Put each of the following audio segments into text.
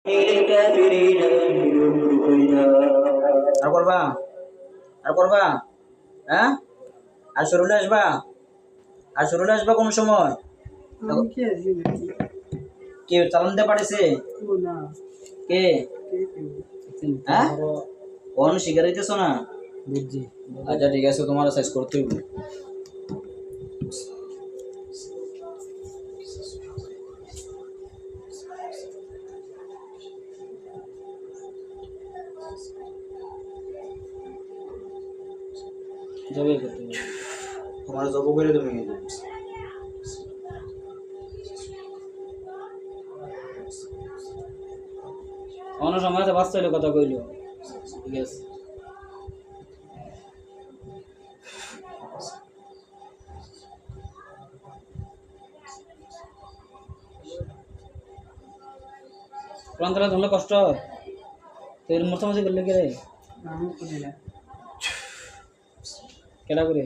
আর করবা? আর করবা? হ্যাঁ? আর শরীরে আসবা? আর শরীরে আসবা কোন সময়? কে চালান দিতে পারেছে? কে? হ্যাঁ? কোন শিকার হইতেছ না? বুঝছি। আচ্ছা ঠিক আছে, তোমার সাইজ করতে হবে। জবে করতে হবে। তোমার জব করে তুমি অন্য সময় তো বাস্তবে কথা কইলো। ঠিক আছে। কোরআন তালা ধরলে কষ্ট তো এর মোটামুটি করলে কে রে? কেডা করে?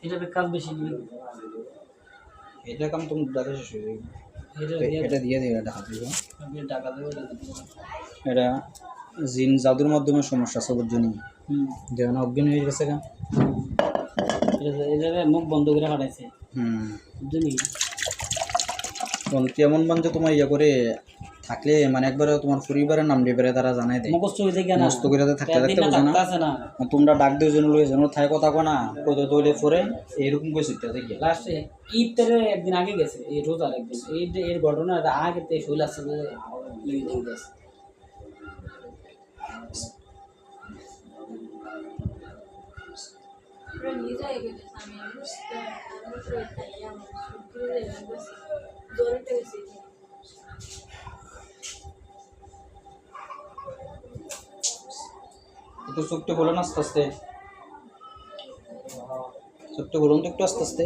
এটা কাজ বেশি এটা কাম তুমি দাদা শেষ হয়ে যাবে। এটা দিয়ে দেবে টাকা দিবে, টাকা দেবে। এটা জিন জাদুর মাধ্যমে সমস্যা সবার জন্য যেমন অজ্ঞান হয়ে গেছে গা, এটা মুখ বন্ধ করে হারাইছে। বুঝলি কেমন মানে তোমার ইয়ে করে থাকলে মানে একবারে তোমার পরিবারের নাম ডেবারে তারা জানাই দেয় মুখস্থ হয়ে যায় মুখস্থ করে থাকতে থাকতে বোঝা না তোমরা ডাক দিয়ে জন্য লয়ে যেন থাই কথা কো না কত দইলে পরে এরকম কইছে থেকে লাস্টে ঈদের একদিন আগে গেছে, এই রোজার একদিন এর ঘটনা আগে তে শৈল আসছে লই দিয়ে গেছে। একটু চোখটা বলো না আস্তে আস্তে, চোখটা বলুন তো একটু আস্তে আস্তে।